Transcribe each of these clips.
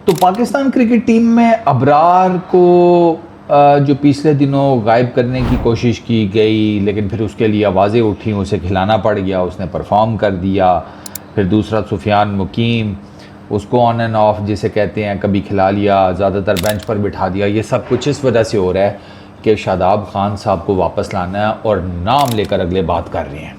तो Pakistan cricket team में अबरार को जो पिछले दिनों गायब करने की कोशिश की गई, लेकिन फिर उसके लिए आवाज़ें उठी, उसे खिलाना पड़ गया, उसने परफॉर्म कर दिया। फिर दूसरा सुफियान मुकीम, उसको ऑन एंड ऑफ जिसे कहते हैं, कभी खिला लिया, ज़्यादातर बेंच पर बिठा दिया। ये सब कुछ इस वजह से हो रहा है कि शादाब खान साहब को वापस लाना है और नाम लेकर अगले बात कर रहे हैं।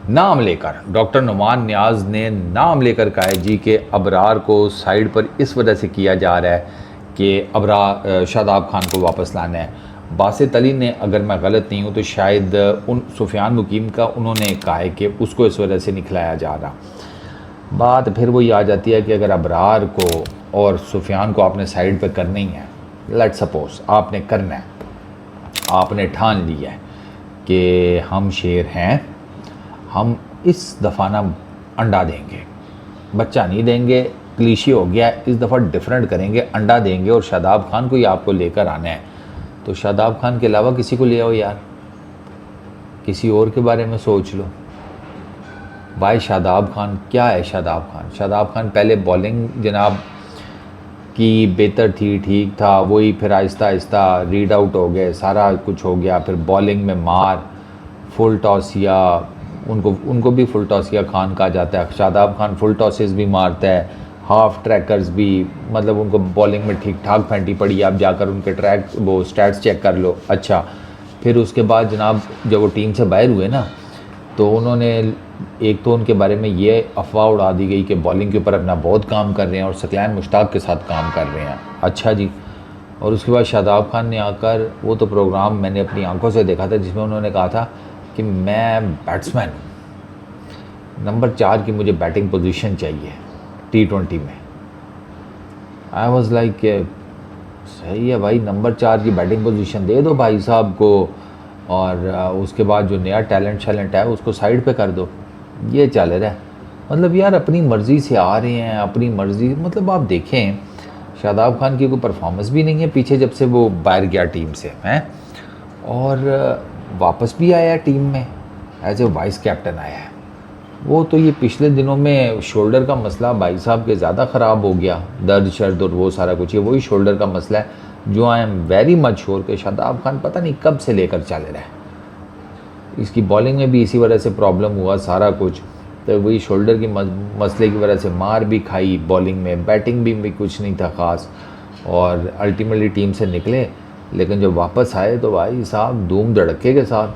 नाम लेकर डॉक्टर नुमान नियाज़ ने नाम लेकर कहा है जी कि अबरार को साइड पर इस वजह से किया जा रहा है कि शादाब खान को वापस लाना है। बासित अली ने, अगर मैं गलत नहीं हूँ तो शायद उन सुफियान मुकीम का उन्होंने कहा है कि उसको इस वजह से निकलाया जा रहा। बात फिर वही आ जाती है कि अगर अबरार को और सुफियान को आपने साइड पर करना ही है, लेट सपोज आपने करना है, आपने ठान लिया है कि हम शेर हैं, हम इस दफ़ा ना अंडा देंगे, बच्चा नहीं देंगे, क्लीशी हो गया, इस दफ़ा डिफरेंट करेंगे, अंडा देंगे और शादाब खान को ही आपको लेकर आना है, तो शादाब खान के अलावा किसी को ले आओ यार, किसी और के बारे में सोच लो भाई। शादाब खान क्या है? शादाब खान पहले बॉलिंग जनाब की बेहतर थी, ठीक था, वही फिर आहिस्ता आहिस्ता रीड आउट हो गए, सारा कुछ हो गया। फिर बॉलिंग में मार, फुल टॉसिया, उनको भी फुल टॉसिया खान कहा जाता है। शादाब खान फुल टॉसेस भी मारता है, हाफ ट्रैकर्स भी, मतलब उनको बॉलिंग में ठीक ठाक फेंटी पड़ी। आप जाकर उनके ट्रैक वो स्टैट्स चेक कर लो। अच्छा, फिर उसके बाद जनाब जब वो टीम से बाहर हुए ना, तो उन्होंने एक तो उनके बारे में ये अफवाह उड़ा दी गई कि बॉलिंग के ऊपर अपना बहुत काम कर रहे हैं और सकलैन मुश्ताक के साथ काम कर रहे हैं। अच्छा जी। और उसके बाद शादाब खान ने आकर, वो तो प्रोग्राम मैंने अपनी आंखों से देखा था जिसमें उन्होंने कहा था कि मैं बैट्समैन, नंबर 4 की मुझे बैटिंग पोजीशन चाहिए T20 में। आई वाज लाइक सही है भाई, नंबर 4 की बैटिंग पोजीशन दे दो भाई साहब को, और उसके बाद जो नया टैलेंट है उसको साइड पे कर दो। ये चल रहा है, मतलब यार अपनी मर्ज़ी से आ रहे हैं, अपनी मर्ज़ी। मतलब आप देखें, शादाब खान की कोई परफॉर्मेंस भी नहीं है पीछे जब से वो बाहर गया टीम से हैं, और वापस भी आया टीम में एज ए वाइस कैप्टन आया है। वो तो ये पिछले दिनों में शोल्डर का मसला भाई साहब के ज़्यादा ख़राब हो गया, दर्द शर्द और वो सारा कुछ, ये वही शोल्डर का मसला है जो I am very much sure कि शादाब खान पता नहीं कब से लेकर चल रहा है। इसकी बॉलिंग में भी इसी वजह से प्रॉब्लम हुआ सारा कुछ, तो वही शोल्डर की मसले की वजह से मार भी खाई बॉलिंग में, बैटिंग भी कुछ नहीं था ख़ास, और अल्टीमेटली टीम से निकले। लेकिन जब वापस आए तो भाई साहब धूम धड़के के साथ,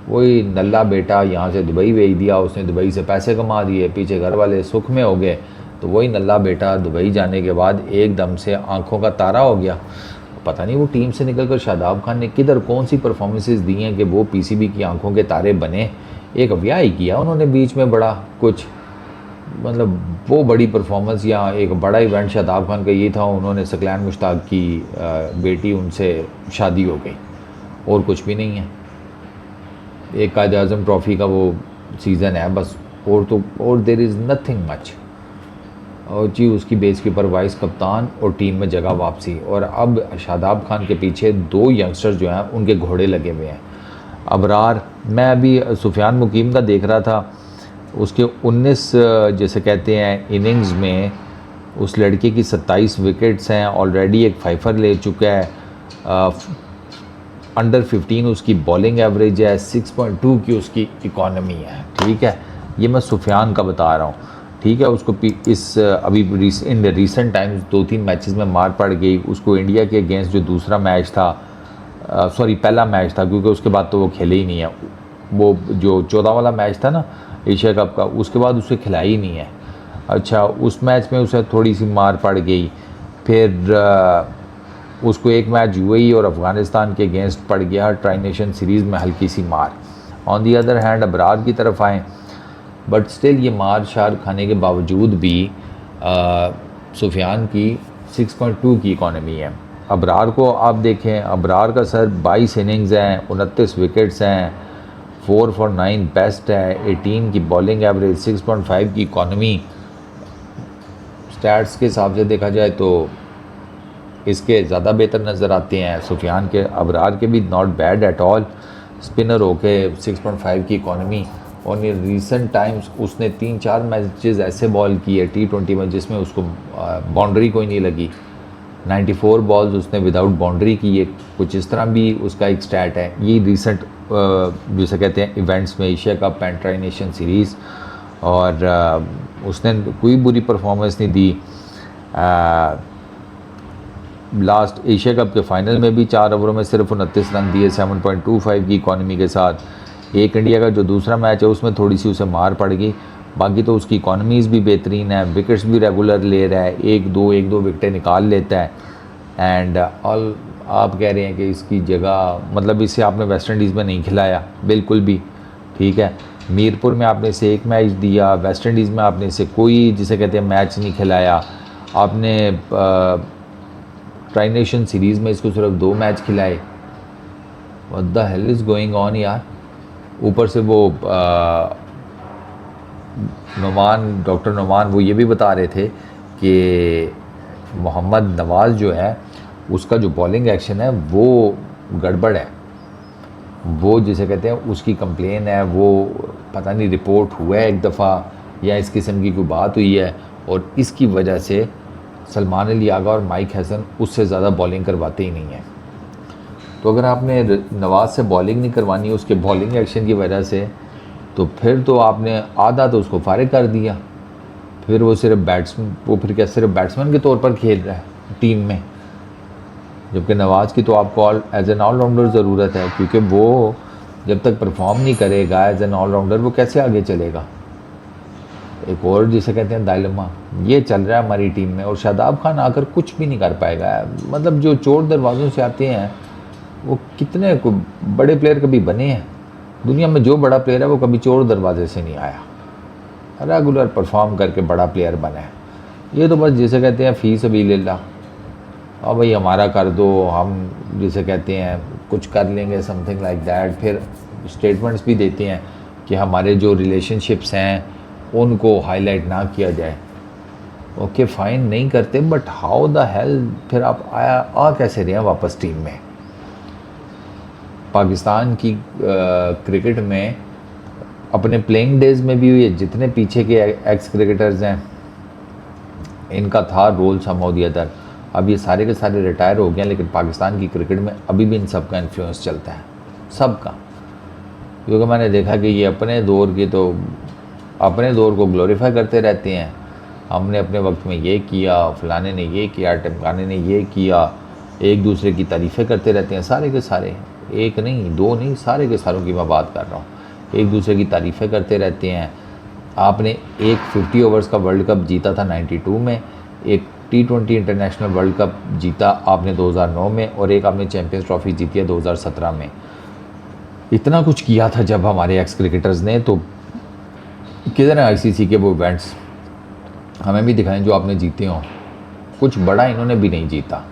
वही नल्ला बेटा यहाँ से दुबई भेज दिया उसने, दुबई से पैसे कमा दिए, पीछे घर वाले सुख में हो गए, तो वही नल्ला बेटा दुबई जाने के बाद एकदम से आंखों का तारा हो गया। पता नहीं वो टीम से निकलकर शादाब खान ने किधर कौन सी परफॉर्मेंसेस दी हैं कि वो पीसीबी की आंखों के तारे बने। एक ब्याह ही किया उन्होंने बीच में बड़ा कुछ, मतलब वो बड़ी परफॉर्मेंस या एक बड़ा इवेंट शादाब खान का ये था, उन्होंने सकलैन मुश्ताक की बेटी, उनसे शादी हो गई, और कुछ भी नहीं है। एक कायद आज़म ट्रॉफ़ी का वो सीज़न है बस, और देयर इज़ नथिंग मच। और जी उसकी बेस के ऊपर वाइस कप्तान और टीम में जगह वापसी, और अब शादाब खान के पीछे 2 यंगस्टर्स जो हैं उनके घोड़े लगे हुए हैं। अबरार, मैं अभी सुफियान मुकीम का देख रहा था, उसके 19 जैसे कहते हैं इनिंग्स में उस लड़के की 27 विकेट्स हैं, ऑलरेडी एक फाइफर ले चुका है, अंडर 15 उसकी बॉलिंग एवरेज है, 6.2 की उसकी इकॉनमी है। ठीक है, ये मैं सुफियान का बता रहा हूँ। ठीक है, उसको इस अभी इन रिसेंट टाइम्स 2-3 मैचेस में मार पड़ गई उसको। इंडिया के अगेंस्ट जो दूसरा मैच था, पहला मैच था, क्योंकि उसके बाद तो वो खेले ही नहीं है, वो जो 14 वाला मैच था ना एशिया कप का, उसके बाद उसे खिलाया ही नहीं है। अच्छा, उस मैच में उसे थोड़ी सी मार पड़ गई, फिर उसको एक मैच यूएई और अफ़गानिस्तान के अगेंस्ट पड़ गया ट्राई नेशन सीरीज़ में हल्की सी मार। On the other hand Abrar की तरफ आएँ, बट स्टिल ये मार शार खाने के बावजूद भी सुफियान की 6.2 की इकॉनमी है। अबरार को आप देखें, अबरार का सर 22 इनिंग्स हैं, 29 विकेट्स हैं, 4 for 9 बेस्ट है, 18 की बॉलिंग एवरेज, 6.5 की इकॉनमी। स्टैट्स के हिसाब से देखा जाए तो इसके ज़्यादा बेहतर नज़र आते हैं सुफियान के। अबरार के भी not bad at all, spinner होके 6.5 की इकॉनमी, और इन रिसेंट टाइम्स उसने 3-4 मैचेस ऐसे बॉल किए T20 में जिसमें उसको बाउंड्री कोई नहीं लगी। 94 बॉल्स उसने विदाउट बाउंड्री की है, कुछ इस तरह भी उसका एक स्टैट है। ये रिसेंट जिसे कहते हैं इवेंट्स में Asia cup and tri nation series, और उसने कोई बुरी परफॉर्मेंस नहीं दी। लास्ट एशिया कप के फाइनल में भी 4 ओवरों में सिर्फ 29 रन दिए 7.25 की इकॉनमी के साथ। एक इंडिया का जो दूसरा मैच है उसमें थोड़ी सी उसे मार पड़ गई, बाकी तो उसकी इकॉनमीज़ भी बेहतरीन है, विकेट्स भी रेगुलर ले रहा है, एक दो विकेटें निकाल लेता है। एंड ऑल आप कह रहे हैं कि इसकी जगह, मतलब इससे आपने वेस्ट इंडीज़ में नहीं खिलाया बिल्कुल भी, ठीक है। मीरपुर में आपने इसे 1 मैच दिया, वेस्ट इंडीज़ में आपने इसे कोई जिसे कहते हैं मैच नहीं खिलाया, आपने ट्राई नेशन सीरीज़ में इसको सिर्फ 2 मैच खिलाए। What the hell is going on यार। ऊपर से वो डॉक्टर नुमान वो ये भी बता रहे थे कि मोहम्मद नवाज़ जो है उसका जो बॉलिंग एक्शन है वो गड़बड़ है, वो जिसे कहते हैं उसकी कंप्लेन है, वो पता नहीं रिपोर्ट हुआ है एक दफ़ा या इस किस्म की कोई बात हुई है, और इसकी वजह से सलमान अली आगा और माइक हसन उससे ज़्यादा बॉलिंग करवाते ही नहीं हैं। तो अगर आपने नवाज़ से बॉलिंग नहीं करवानी उसके बॉलिंग एक्शन की वजह से, तो फिर तो आपने आधा तो उसको फारिग कर दिया, फिर वो सिर्फ बैट्समैन के तौर पर खेल रहा है टीम में, जबकि नवाज़ की तो आपको एज एन ऑलराउंडर ज़रूरत है, क्योंकि वो जब तक परफॉर्म नहीं करेगा एज एन ऑलराउंडर वो कैसे आगे चलेगा। एक और जिसे कहते हैं डायलेमा ये चल रहा है हमारी टीम में, और शादाब खान आकर कुछ भी नहीं कर पाएगा। मतलब जो चोर दरवाज़ों से आते हैं वो कितने बड़े प्लेयर कभी बने हैं दुनिया में, जो बड़ा प्लेयर है वो कभी चोर दरवाजे से नहीं आया, रेगुलर परफॉर्म करके बड़ा प्लेयर बना है। ये तो बस जिसे कहते हैं फ़ी सबीलिल्लाह, और भाई हमारा कर दो, हम जिसे कहते हैं कुछ कर लेंगे समथिंग लाइक दैट। फिर स्टेटमेंट्स भी देते हैं कि हमारे जो रिलेशनशिप्स हैं उनको हाईलाइट ना किया जाए। ओके फाइन, नहीं करते, बट हाउ द हेल फिर आप आ कैसे रहे हैं वापस टीम में। पाकिस्तान की क्रिकेट में अपने प्लेइंग डेज में भी ये जितने पीछे के एक्स क्रिकेटर्स हैं इनका था रोल समहाउ द अदर। अब ये सारे के सारे रिटायर हो गए हैं, लेकिन पाकिस्तान की क्रिकेट में अभी भी इन सब का इन्फ्लुएंस चलता है, सबका। क्योंकि मैंने देखा कि ये अपने दौर को ग्लोरीफाई करते रहते हैं, हमने अपने वक्त में ये किया, फलाने ने ये किया, टिमकाने ने ये किया, एक दूसरे की तारीफ़ें करते रहते हैं सारे के सारे, एक नहीं दो नहीं, सारे के सारों की मैं बात कर रहा हूँ, एक दूसरे की तारीफ़ें करते रहते हैं। आपने एक 50 ओवर्स का वर्ल्ड कप जीता था 92 में, एक T20 इंटरनेशनल वर्ल्ड कप जीता आपने 2009 में, और एक आपने चैम्पियंस ट्रॉफी जीती है 2017 में। इतना कुछ किया था जब हमारे एक्स क्रिकेटर्स ने, तो किधर है ICC के वो इवेंट्स, हमें भी दिखाएं जो आपने जीते हों। कुछ बड़ा इन्होंने भी नहीं जीता।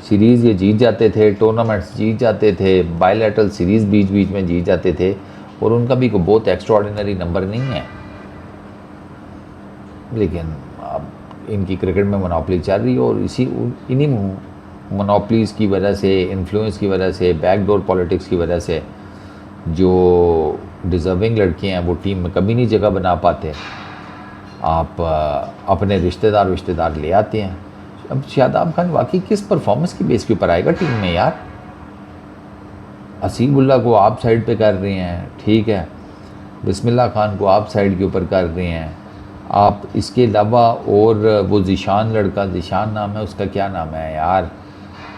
सीरीज़ ये जीत जाते थे, टूर्नामेंट्स जीत जाते थे, बायलैटरल सीरीज़ बीच बीच में जीत जाते थे, और उनका भी कोई बहुत एक्स्ट्राऑर्डिनरी नंबर नहीं है। लेकिन अब इनकी क्रिकेट में मोनोपोली चल रही है, और इन्हीं मोनोपोलीज़ की वजह से, इन्फ्लुएंस की वजह से, बैकडोर पॉलिटिक्स की वजह से जो डिज़र्विंग लड़के हैं वो टीम में कभी नहीं जगह बना पाते। आप अपने रिश्तेदार ले आते हैं। अब शादाब खान वाकई किस परफॉर्मेंस की बेस के ऊपर आएगा टीम में यार। असीमुल्लाह को आप साइड पे कर रहे हैं, ठीक है, बिस्मिल्लाह खान को आप साइड के ऊपर कर रहे हैं आप। इसके अलावा और वो ज़ीशान लड़का, ज़ीशान नाम है उसका, क्या नाम है यार,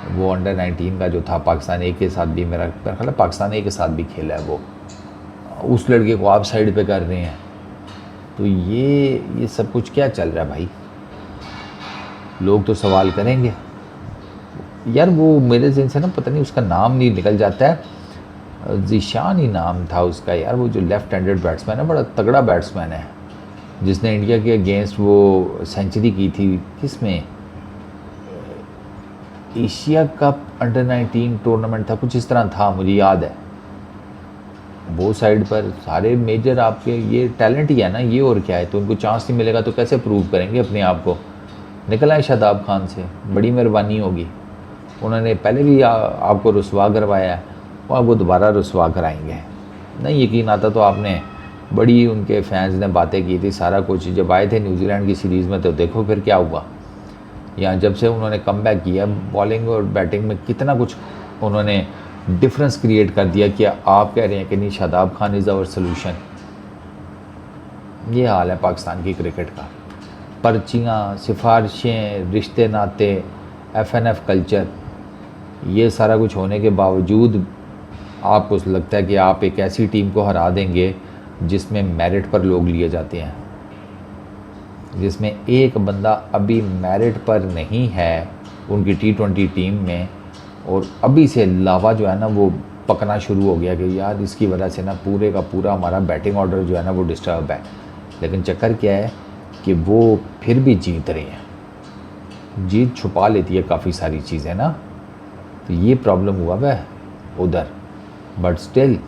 वो अंडर 19 का जो था पाकिस्तान ए के साथ भी, मेरा ख्याल है पाकिस्तान ए के साथ भी खेला है वो, उस लड़के को आप साइड पे कर रहे हैं। तो ये सब कुछ क्या चल रहा है भाई। लोग तो सवाल करेंगे यार। वो मेरे ज़हन से ना पता नहीं उसका नाम नहीं निकल जाता है, ज़ीशान ही नाम था उसका यार। वो जो लेफ़्ट हैंडेड बैट्समैन है, बड़ा तगड़ा बैट्समैन है, जिसने इंडिया के अगेंस्ट वो सेंचुरी की थी, किसमें, एशिया कप अंडर 19 टूर्नामेंट था, कुछ इस तरह था, मुझे याद है। वो साइड पर सारे मेजर आपके ये टैलेंट ही है ना, ये और क्या है। तो उनको चांस नहीं मिलेगा तो कैसे प्रूव करेंगे अपने आप को। निकल आए शादाब खान से, बड़ी मेहरबानी होगी। उन्होंने पहले भी आपको रुसवा करवाया है, और आपको दोबारा रुसवा कराएंगे। नहीं यकीन आता तो आपने बड़ी उनके फैंस ने बातें की थी, सारा कुछ। जब आए थे न्यूजीलैंड की सीरीज़ में तो देखो फिर क्या हुआ। यहाँ जब से उन्होंने कमबैक किया, बॉलिंग और बैटिंग में कितना कुछ उन्होंने डिफरेंस क्रिएट कर दिया कि आप कह रहे हैं कि नहीं Shadab Khan is our solution. ये हाल है पाकिस्तान की क्रिकेट का। पर्चियाँ, सिफारिशें, रिश्ते नाते, FNF कल्चर, ये सारा कुछ होने के बावजूद आपको लगता है कि आप एक ऐसी टीम को हरा देंगे जिसमें मेरिट पर लोग लिए जाते हैं, जिसमें एक बंदा अभी मेरिट पर नहीं है उनकी T20 टीम में, और अभी से लावा जो है ना वो पकना शुरू हो गया कि यार इसकी वजह से ना पूरे का पूरा हमारा बैटिंग ऑर्डर जो है ना वो डिस्टर्ब है। लेकिन चक्कर क्या है कि वो फिर भी जीत रहे हैं। जीत छुपा लेती है काफ़ी सारी चीज़ें ना, तो ये प्रॉब्लम हुआ वह उधर। बट स्टिल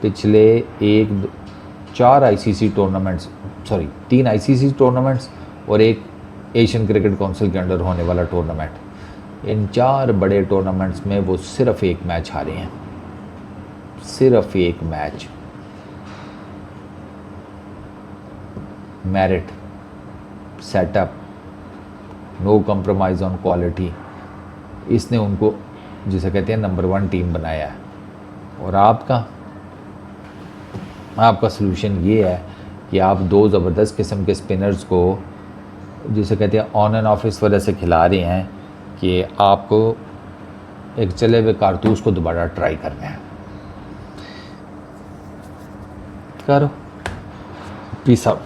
पिछले 4 ICC tournaments, sorry 3 ICC tournaments और एक एशियन क्रिकेट काउंसिल के अंडर होने वाला टूर्नामेंट, इन 4 बड़े टूर्नामेंट्स में वो सिर्फ़ एक मैच हारे हैं, सिर्फ एक match. Merit, setup, no compromise on quality, इसने उनको जिसे कहते हैं नंबर 1 टीम बनाया है। और आपका सलूशन ये है कि आप 2 ज़बरदस्त किस्म के स्पिनर्स को जिसे कहते हैं ऑन एंड ऑफ इस वजह से खिला रहे हैं कि आपको एक चले हुए कारतूस को दोबारा ट्राई करना है। करो, पीस आउट।